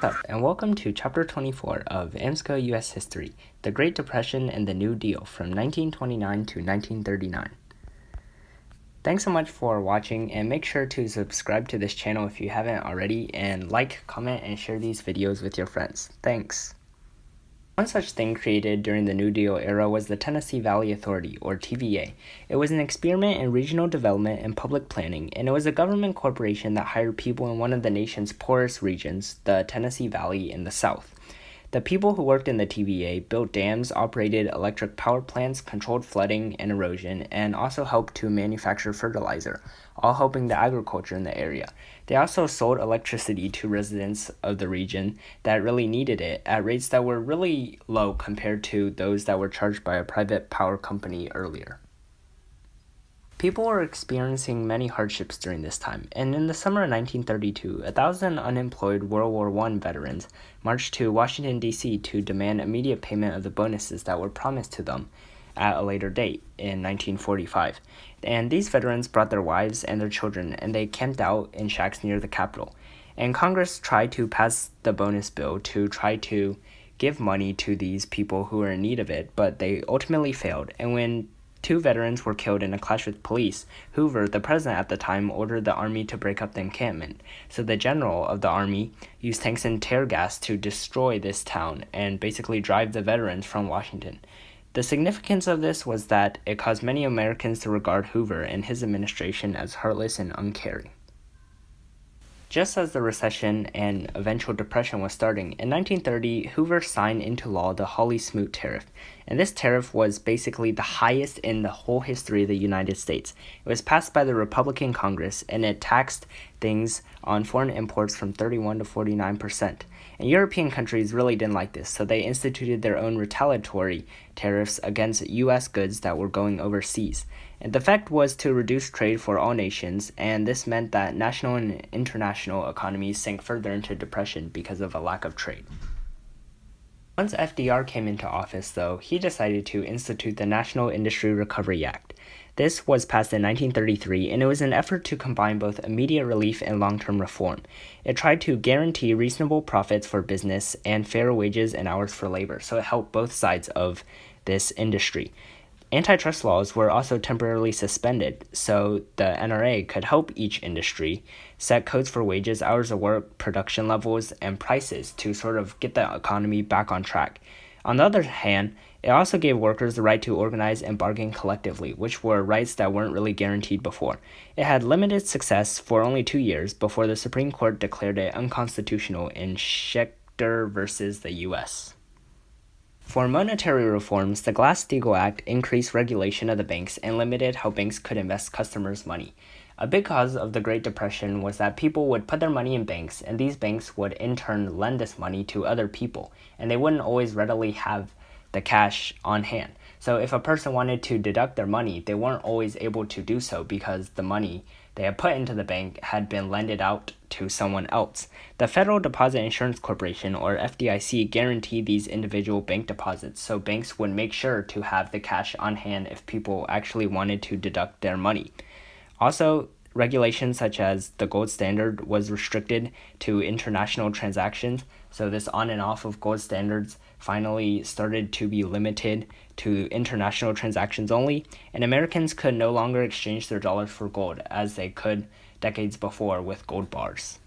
What's up, and welcome to Chapter 24 of AMSCO U.S. History, The Great Depression and the New Deal from 1929 to 1939. Thanks so much for watching, and make sure to subscribe to this channel if you haven't already, and like, comment, and share these videos with your friends. Thanks! One such thing created during the New Deal era was the Tennessee Valley Authority, or TVA. It was an experiment in regional development and public planning, and it was a government corporation that hired people in one of the nation's poorest regions, the Tennessee Valley in the South. The people who worked in the TVA built dams, operated electric power plants, controlled flooding and erosion, and also helped to manufacture fertilizer, all helping the agriculture in the area. They also sold electricity to residents of the region that really needed it at rates that were really low compared to those that were charged by a private power company earlier. People were experiencing many hardships during this time, and in the summer of 1932, 1,000 unemployed World War I veterans marched to Washington, D.C. to demand immediate payment of the bonuses that were promised to them at a later date in 1945. And these veterans brought their wives and their children, and they camped out in shacks near the Capitol. And Congress tried to pass the bonus bill to try to give money to these people who were in need of it, but they ultimately failed. And when 2 veterans were killed in a clash with police, Hoover, the president at the time, ordered the army to break up the encampment. So the general of the army used tanks and tear gas to destroy this town and basically drive the veterans from Washington. The significance of this was that it caused many Americans to regard Hoover and his administration as heartless and uncaring. Just as the recession and eventual depression was starting, in 1930, Hoover signed into law the Hawley-Smoot Tariff, and this tariff was basically the highest in the whole history of the United States. It was passed by the Republican Congress, and it taxed things on foreign imports from 31 to 49%. And European countries really didn't like this, so they instituted their own retaliatory tariffs against U.S. goods that were going overseas. And the effect was to reduce trade for all nations, and this meant that national and international economies sank further into depression because of a lack of trade. Once FDR came into office, though, he decided to institute the National Industry Recovery Act. This was passed in 1933, and it was an effort to combine both immediate relief and long-term reform. It tried to guarantee reasonable profits for business and fair wages and hours for labor, so it helped both sides of this industry. Antitrust laws were also temporarily suspended, so the NRA could help each industry set codes for wages, hours of work, production levels, and prices to sort of get the economy back on track. On the other hand, it also gave workers the right to organize and bargain collectively, which were rights that weren't really guaranteed before. It had limited success for only 2 years before the Supreme Court declared it unconstitutional in Schechter versus the U.S. For monetary reforms, the Glass-Steagall Act increased regulation of the banks and limited how banks could invest customers' money. A big cause of the Great Depression was that people would put their money in banks, and these banks would in turn lend this money to other people, and they wouldn't always readily have the cash on hand. So if a person wanted to deduct their money, they weren't always able to do so because the money they had put into the bank had been lended out to someone else. The Federal Deposit Insurance Corporation, or FDIC, guaranteed these individual bank deposits, so banks would make sure to have the cash on hand if people actually wanted to deduct their money. Also, regulations such as the gold standard was restricted to international transactions, so this on and off of gold standards finally started to be limited to international transactions only, and Americans could no longer exchange their dollars for gold as they could decades before with gold bars.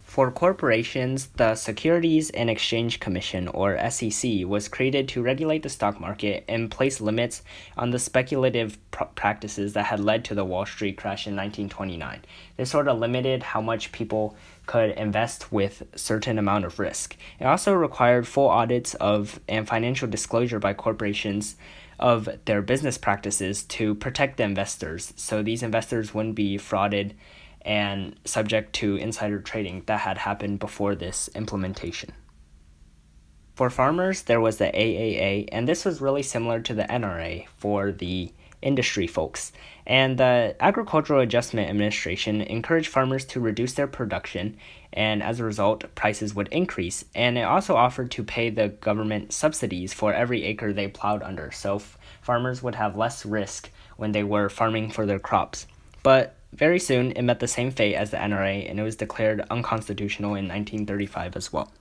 For corporations, the Securities and Exchange Commission, or SEC, was created to regulate the stock market and place limits on the speculative practices that had led to the Wall Street crash in 1929. This sort of limited how much people could invest with a certain amount of risk. It also required full audits of and financial disclosure by corporations of their business practices to protect the investors, so these investors wouldn't be frauded and subject to insider trading that had happened before this implementation. For farmers, there was the AAA, and this was really similar to the NRA for the industry folks. And the Agricultural Adjustment Administration encouraged farmers to reduce their production, and as a result, prices would increase. And it also offered to pay the government subsidies for every acre they plowed under, so farmers would have less risk when they were farming for their crops. But very soon it met the same fate as the NRA, and it was declared unconstitutional in 1935 as well.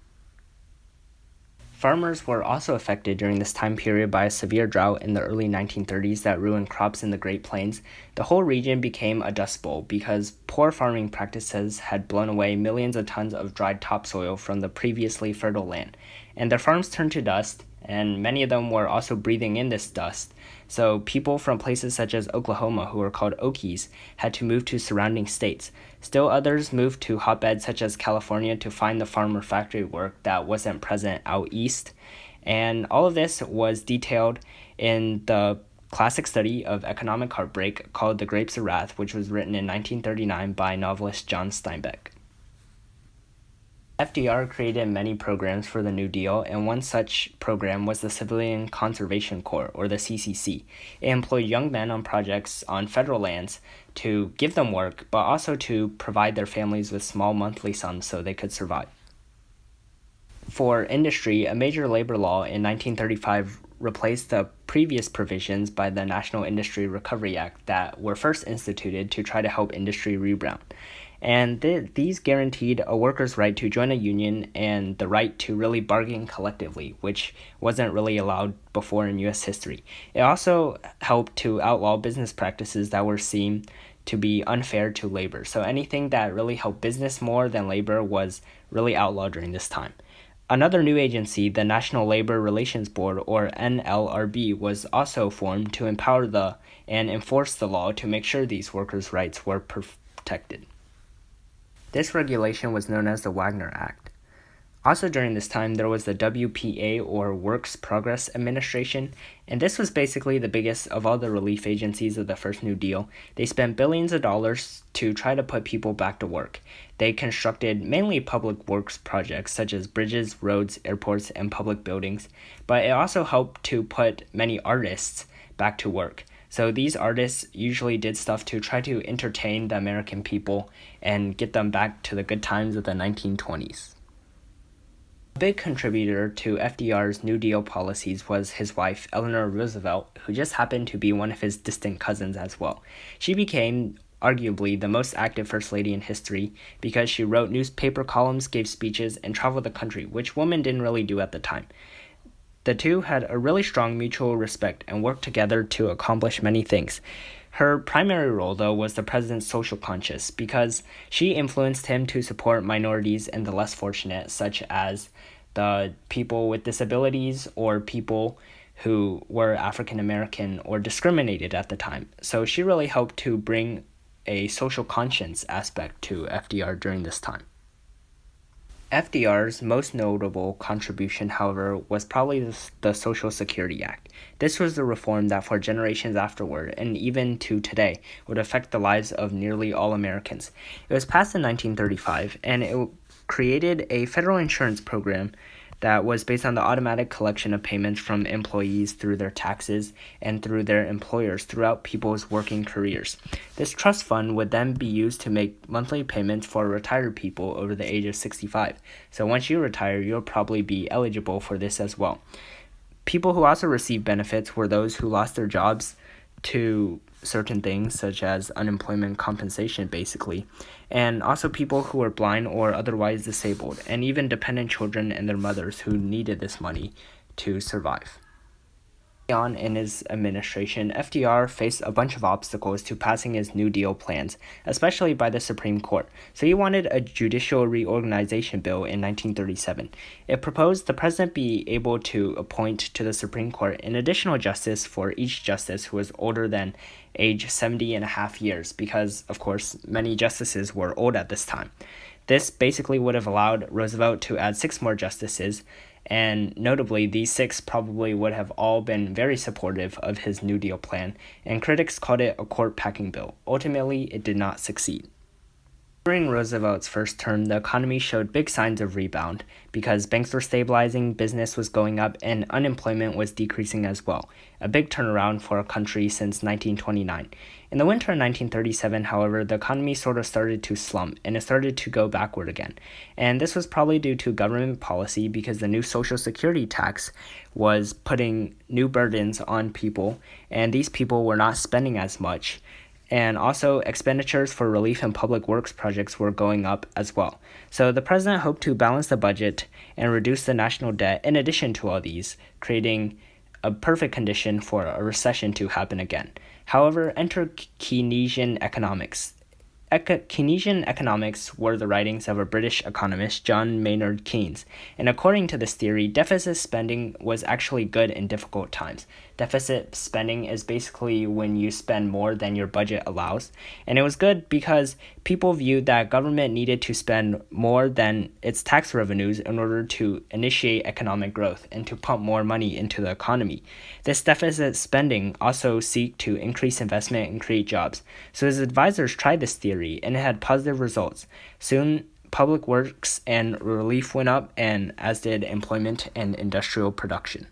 Farmers were also affected during this time period by a severe drought in the early 1930s that ruined crops in the Great Plains. The whole region became a dust bowl because poor farming practices had blown away millions of tons of dried topsoil from the previously fertile land, and their farms turned to dust, and many of them were also breathing in this dust. So people from places such as Oklahoma, who were called Okies, had to move to surrounding states. Still others moved to hotbeds such as California to find the farm or factory work that wasn't present out east. And all of this was detailed in the classic study of economic heartbreak called The Grapes of Wrath, which was written in 1939 by novelist John Steinbeck. FDR created many programs for the New Deal, and one such program was the Civilian Conservation Corps, or the CCC. It employed young men on projects on federal lands to give them work, but also to provide their families with small monthly sums so they could survive. For industry, a major labor law in 1935 replaced the previous provisions by the National Industry Recovery Act that were first instituted to try to help industry rebound. And these guaranteed a worker's right to join a union and the right to really bargain collectively, which wasn't really allowed before in U.S. history. It also helped to outlaw business practices that were seen to be unfair to labor. So anything that really helped business more than labor was really outlawed during this time. Another new agency, the National Labor Relations Board, or NLRB, was also formed to empower and enforce the law to make sure these workers' rights were protected. This regulation was known as the Wagner Act. Also during this time, there was the WPA, or Works Progress Administration, and this was basically the biggest of all the relief agencies of the first New Deal. They spent billions of dollars to try to put people back to work. They constructed mainly public works projects such as bridges, roads, airports, and public buildings, but it also helped to put many artists back to work. So these artists usually did stuff to try to entertain the American people and get them back to the good times of the 1920s. A big contributor to FDR's New Deal policies was his wife, Eleanor Roosevelt, who just happened to be one of his distant cousins as well. She became arguably the most active First Lady in history because she wrote newspaper columns, gave speeches, and traveled the country, which women didn't really do at the time. The two had a really strong mutual respect and worked together to accomplish many things. Her primary role, though, was the president's social conscience because she influenced him to support minorities and the less fortunate, such as the people with disabilities or people who were African American or discriminated at the time. So she really helped to bring a social conscience aspect to FDR during this time. FDR's most notable contribution, however, was probably the Social Security Act. This was the reform that for generations afterward, and even to today, would affect the lives of nearly all Americans. It was passed in 1935, and it created a federal insurance program that was based on the automatic collection of payments from employees through their taxes and through their employers throughout people's working careers. This trust fund would then be used to make monthly payments for retired people over the age of 65. So once you retire, you'll probably be eligible for this as well. People who also received benefits were those who lost their jobs to certain things such as unemployment compensation basically, and also people who were blind or otherwise disabled, and even dependent children and their mothers who needed this money to survive. On in his administration, FDR faced a bunch of obstacles to passing his New Deal plans, especially by the Supreme Court. So he wanted a judicial reorganization bill in 1937. It proposed the president be able to appoint to the Supreme Court an additional justice for each justice who was older than age 70 and a half years, because, of course, many justices were old at this time. This basically would have allowed Roosevelt to add 6 more justices, and notably, these 6 probably would have all been very supportive of his New Deal plan, and critics called it a court-packing bill. Ultimately, it did not succeed. During Roosevelt's first term, the economy showed big signs of rebound because banks were stabilizing, business was going up, and unemployment was decreasing as well, a big turnaround for a country since 1929. In the winter of 1937, however, the economy sort of started to slump, and it started to go backward again. And this was probably due to government policy because the new Social Security tax was putting new burdens on people, and these people were not spending as much. and also expenditures for relief and public works projects were going up as well. So the president hoped to balance the budget and reduce the national debt in addition to all these, creating a perfect condition for a recession to happen again. However, enter Keynesian economics. Keynesian economics were the writings of a British economist, John Maynard Keynes, and according to this theory, deficit spending was actually good in difficult times. Deficit spending is basically when you spend more than your budget allows, and it was good because people viewed that government needed to spend more than its tax revenues in order to initiate economic growth and to pump more money into the economy. This deficit spending also seeked to increase investment and create jobs, so his advisors tried this theory and it had positive results. Soon, public works and relief went up, and as did employment and industrial production.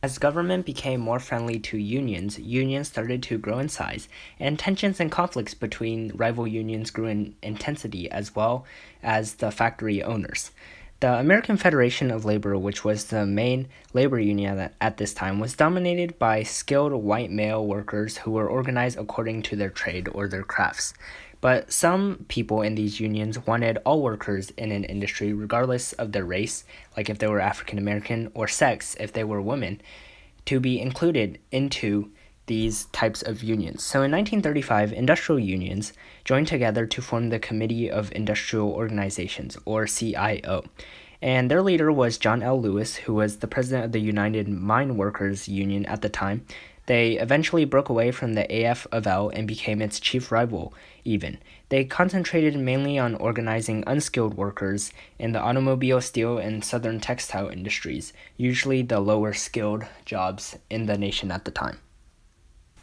As government became more friendly to unions, unions started to grow in size, and tensions and conflicts between rival unions grew in intensity as well as the factory owners. The American Federation of Labor, which was the main labor union at this time, was dominated by skilled white male workers who were organized according to their trade or their crafts. But some people in these unions wanted all workers in an industry, regardless of their race, like if they were African American, or sex, if they were women, to be included into these types of unions. So in 1935, industrial unions joined together to form the Committee of Industrial Organizations, or CIO. And their leader was John L. Lewis, who was the president of the United Mine Workers Union at the time. They eventually broke away from the AF of L and became its chief rival, even. They concentrated mainly on organizing unskilled workers in the automobile, steel, and southern textile industries, usually the lower skilled jobs in the nation at the time.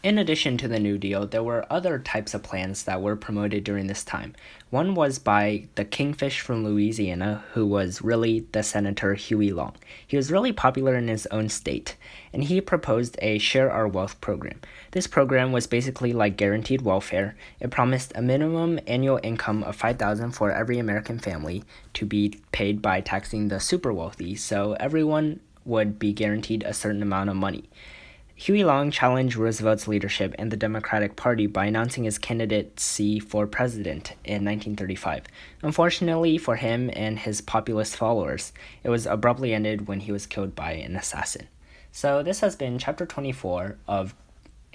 In addition to the New Deal, there were other types of plans that were promoted during this time. One was by the Kingfish from Louisiana, who was really the Senator Huey Long. He was really popular in his own state, and he proposed a Share Our Wealth program. This program was basically like guaranteed welfare. It promised a minimum annual income of $5,000 for every American family to be paid by taxing the super wealthy, so everyone would be guaranteed a certain amount of money. Huey Long challenged Roosevelt's leadership and the Democratic Party by announcing his candidacy for president in 1935. Unfortunately for him and his populist followers, it was abruptly ended when he was killed by an assassin. So this has been Chapter 24 of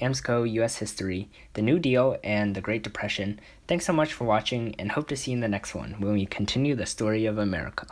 AMSCO U.S. History, the New Deal, and the Great Depression. Thanks so much for watching, and hope to see you in the next one when we continue the story of America.